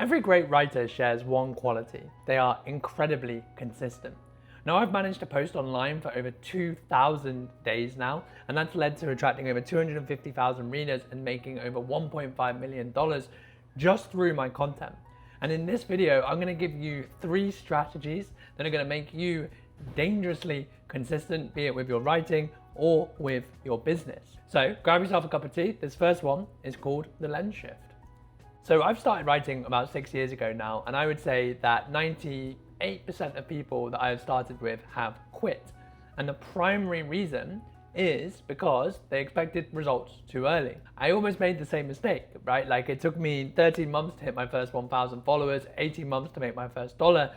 Every great writer shares one quality. They are incredibly consistent. Now, I've managed to post online for over 2,000 days now, and that's led to attracting over 250,000 readers and making over $1.5 million just through my content. And in this video, I'm gonna give you 3 strategies that are gonna make you dangerously consistent, be it with your writing or with your business. So grab yourself a cup of tea. This first one is called the lens shift. So I've started writing about 6 years ago now, and I would say that 98% of people that I've started with have quit. And the primary reason is because they expected results too early. I almost made the same mistake, right? Like, it took me 13 months to hit my first 1,000 followers, 18 months to make my first dollar.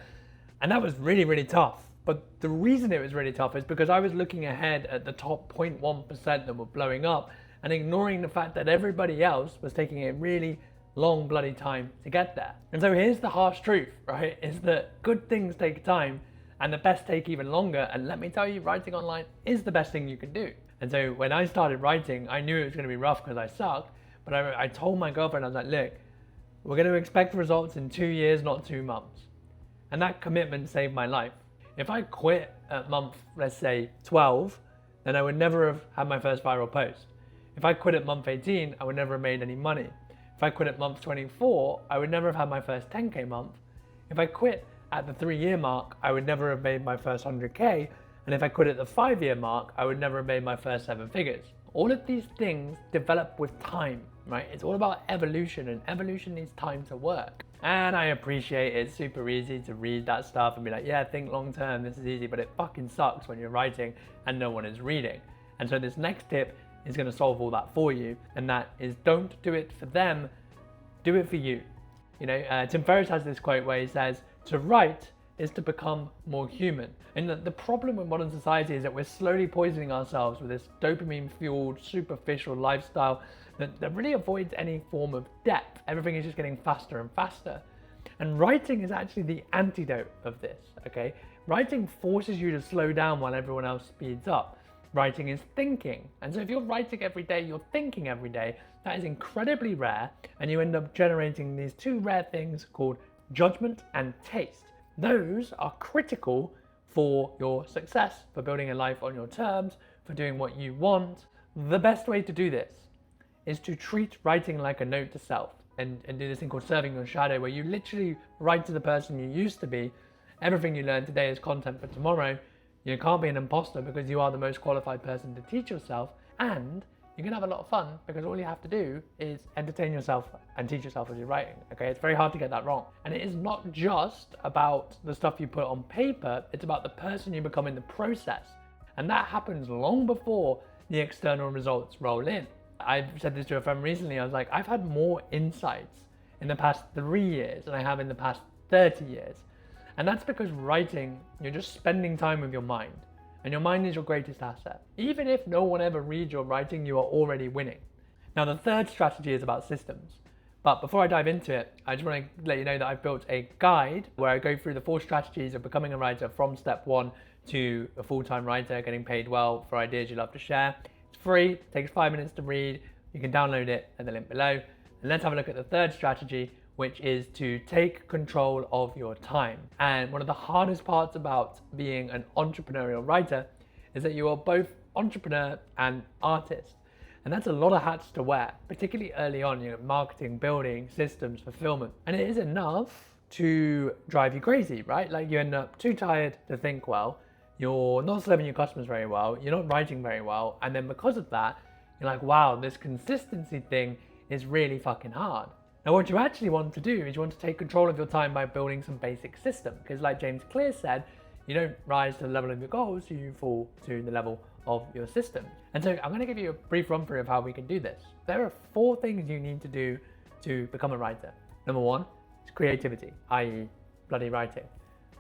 And that was really, really tough. But the reason it was really tough is because I was looking ahead at the top 0.1% that were blowing up and ignoring the fact that everybody else was taking a really long bloody time to get there. And so here's the harsh truth, right? Is that good things take time and the best take even longer. And let me tell you, writing online is the best thing you can do. And so when I started writing, I knew it was going to be rough because I sucked. But I told my girlfriend, I was like, look, we're going to expect results in 2 years, not 2 months. And that commitment saved my life. If I quit at month, let's say 12, then I would never have had my first viral post. If I quit at month 18, I would never have made any money. If I quit at month 24, I would never have had my first 10K month. If I quit at the 3-year mark, I would never have made my first 100K. And if I quit at the 5-year mark, I would never have made my first 7 figures. All of these things develop with time, right? It's all about evolution, and evolution needs time to work. And I appreciate it's super easy to read that stuff and be like, yeah, think long term, this is easy, but it fucking sucks when you're writing and no one is reading. And so this next tip is going to solve all that for you, and that is, don't do it for them, do it for you. You know, Tim Ferriss has this quote where he says, to write is to become more human. And the problem with modern society is that we're slowly poisoning ourselves with this dopamine-fueled, superficial lifestyle that really avoids any form of depth. Everything is just getting faster and faster. And writing is actually the antidote of this, okay? Writing forces you to slow down while everyone else speeds up. Writing is thinking. And so if you're writing every day, you're thinking every day, that is incredibly rare, and you end up generating these 2 rare things called judgment and taste. Those are critical for your success, for building a life on your terms, for doing what you want. The best way to do this is to treat writing like a note to self and do this thing called serving your shadow, where you literally write to the person you used to be. Everything you learn today is content for tomorrow. You can't be an imposter because you are the most qualified person to teach yourself, and you can have a lot of fun because all you have to do is entertain yourself and teach yourself as you're writing, okay? It's very hard to get that wrong. And it is not just about the stuff you put on paper, it's about the person you become in the process. And that happens long before the external results roll in. I've said this to a friend recently, I was like, I've had more insights in the past 3 years than I have in the past 30 years. And that's because writing, you're just spending time with your mind. And your mind is your greatest asset. Even if no one ever reads your writing, you are already winning. Now, the third strategy is about systems. But before I dive into it, I just want to let you know that I've built a guide where I go through the 4 strategies of becoming a writer from step 1 to a full-time writer, getting paid well for ideas you love to share. It's free, it takes 5 minutes to read. You can download it at the link below. And let's have a look at the third strategy, which is to take control of your time. And one of the hardest parts about being an entrepreneurial writer is that you are both entrepreneur and artist. And that's a lot of hats to wear, particularly early on, you know, marketing, building, systems, fulfillment. And it is enough to drive you crazy, right? Like, you end up too tired to think well, you're not serving your customers very well, you're not writing very well, and then because of that, you're like, wow, this consistency thing is really fucking hard. Now, what you actually want to do is you want to take control of your time by building some basic system. Because like James Clear said, you don't rise to the level of your goals, you fall to the level of your system. And so I'm going to give you a brief run through of how we can do this. There are 4 things you need to do to become a writer. Number 1 is creativity, i.e. bloody writing.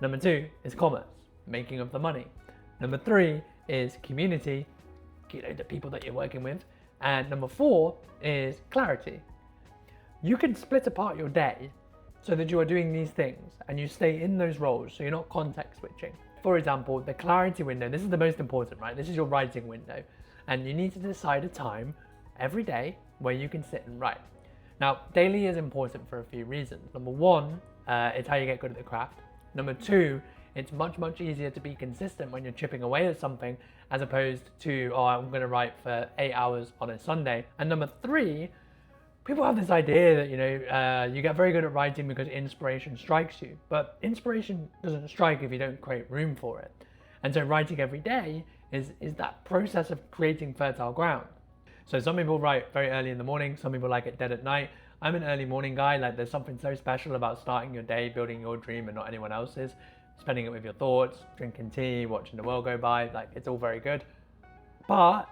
Number 2 is commerce, making of the money. Number 3 is community, you know, the people that you're working with. And number 4 is clarity. You can split apart your day so that you are doing these things and you stay in those roles, so you're not context switching. For example, the clarity window, this is the most important, right? This is your writing window, and you need to decide a time every day where you can sit and write. Now, daily is important for a few reasons. Number one, it's how you get good at the craft. Number two, it's much, much easier to be consistent when you're chipping away at something as opposed to, oh, I'm going to write for 8 hours on a Sunday. And number three, people have this idea that, you get very good at writing because inspiration strikes you. But inspiration doesn't strike if you don't create room for it. And so writing every day is that process of creating fertile ground. So some people write very early in the morning, some people like it dead at night. I'm an early morning guy. Like, there's something so special about starting your day, building your dream and not anyone else's, spending it with your thoughts, drinking tea, watching the world go by. Like, it's all very good. But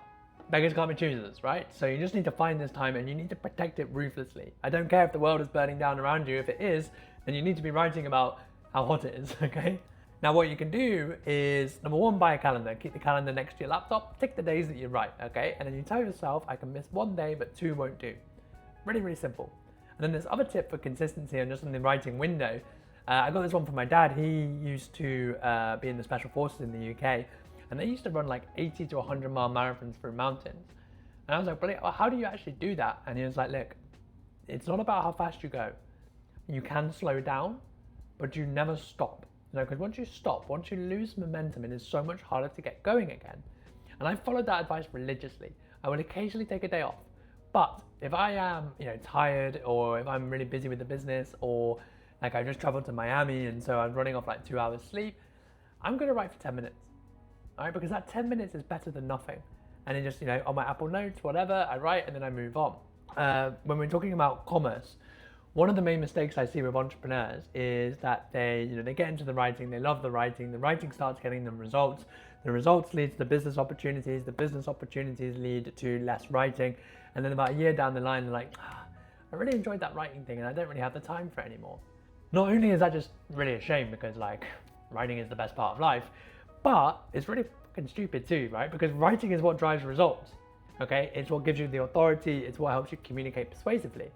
beggars can't be choosers, right? So you just need to find this time and you need to protect it ruthlessly. I don't care if the world is burning down around you. If it is, then you need to be writing about how hot it is, okay? Now, what you can do is, number one, buy a calendar. Keep the calendar next to your laptop. Tick the days that you write, okay? And then you tell yourself, I can miss one day, but two won't do. Really, really simple. And then this other tip for consistency and just in the writing window. I got this one from my dad. He used to be in the Special Forces in the UK, and they used to run like 80 to 100 mile marathons through mountains. And I was like, but how do you actually do that? And he was like, look, it's not about how fast you go. You can slow down, but you never stop. Because once you stop, once you lose momentum, it is so much harder to get going again. And I followed that advice religiously. I will occasionally take a day off. But if I am, tired, or if I'm really busy with the business, or like I just traveled to Miami and so I'm running off like 2 hours sleep, I'm going to write for 10 minutes. All right, because that 10 minutes is better than nothing. And then just, on my Apple Notes, whatever, I write and then I move on. When we're talking about commerce, one of the main mistakes I see with entrepreneurs is that they get into the writing, they love the writing starts getting them results, the results lead to the business opportunities lead to less writing, and then about a year down the line, they're like, I really enjoyed that writing thing and I don't really have the time for it anymore. Not only is that just really a shame because writing is the best part of life, but it's really fucking stupid too, right? Because writing is what drives results, okay? It's what gives you the authority, it's what helps you communicate persuasively.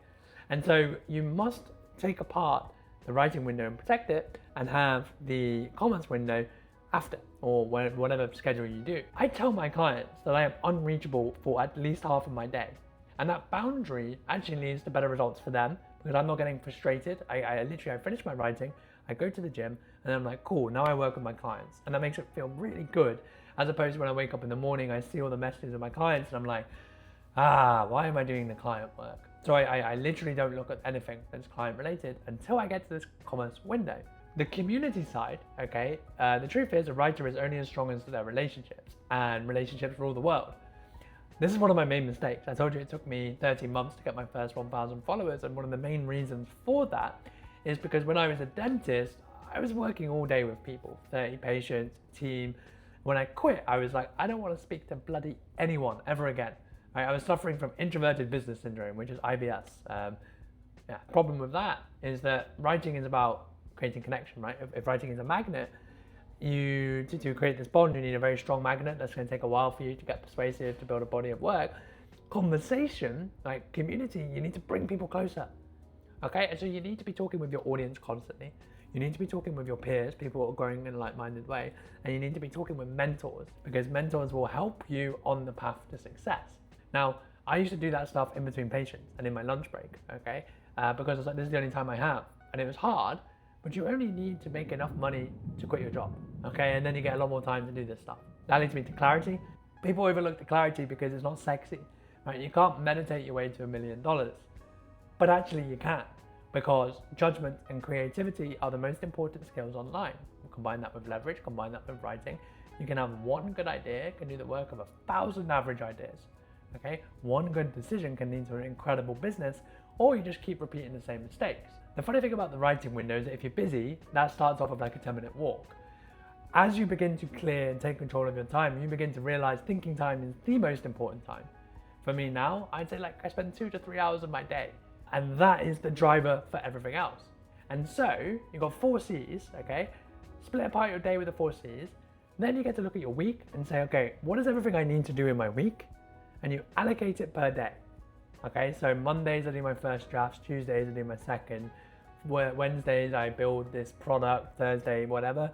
And so you must take apart the writing window and protect it and have the comments window after, or whatever schedule you do. I tell my clients that I am unreachable for at least half of my day. And that boundary actually leads to better results for them because I'm not getting frustrated. I finish my writing, I go to the gym, and I'm like, cool, now I work with my clients. And that makes it feel really good, as opposed to when I wake up in the morning, I see all the messages of my clients and I'm like, why am I doing the client work? So I literally don't look at anything that's client related until I get to this commerce window. The community side, okay, the truth is a writer is only as strong as their relationships, and relationships rule the world. This is one of my main mistakes. I told you it took me 13 months to get my first 1,000 followers, and one of the main reasons for that is because when I was a dentist, I was working all day with people, 30 patients, team. When I quit, I was like, I don't want to speak to bloody anyone ever again. I was suffering from introverted business syndrome, which is IBS. Problem with that is that writing is about creating connection, right? If writing is a magnet, to create this bond, you need a very strong magnet. That's going to take a while for you to get persuasive, to build a body of work. Conversation, like community, you need to bring people closer. Okay, and so you need to be talking with your audience constantly. You need to be talking with your peers, people who are growing in a like-minded way, and you need to be talking with mentors, because mentors will help you on the path to success. Now, I used to do that stuff in between patients and in my lunch break, okay? Because I was like, this is the only time I have. And it was hard, but you only need to make enough money to quit your job, okay? And then you get a lot more time to do this stuff. That leads me to clarity. People overlook the clarity because it's not sexy, right? You can't meditate your way to $1 million, but actually you can, because judgment and creativity are the most important skills online. Combine that with leverage, combine that with writing. You can have one good idea, can do the work of 1,000 average ideas. Okay, one good decision can lead to an incredible business, or you just keep repeating the same mistakes. The funny thing about the writing window is that if you're busy, that starts off with like a 10-minute walk. As you begin to clear and take control of your time, you begin to realize thinking time is the most important time. For me now, I'd say I spend 2 to 3 hours of my day, and that is the driver for everything else. And so you've got 4 C's, okay? Split apart your day with the 4 C's. Then you get to look at your week and say, okay, what is everything I need to do in my week? And you allocate it per day. Okay, so Mondays I do my first drafts, Tuesdays I do my second, Wednesdays I build this product, Thursday whatever,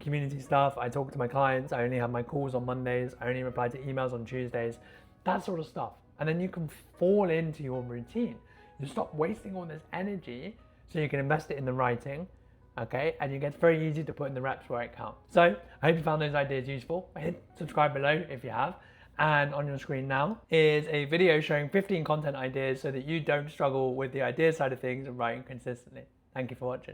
community stuff, I talk to my clients, I only have my calls on Mondays, I only reply to emails on Tuesdays, that sort of stuff. And then you can fall into your routine. You stop wasting all this energy so you can invest it in the writing, okay? And it gets very easy to put in the reps where it counts. So I hope you found those ideas useful. Hit subscribe below if you have. And on your screen now is a video showing 15 content ideas so that you don't struggle with the idea side of things and writing consistently. Thank you for watching.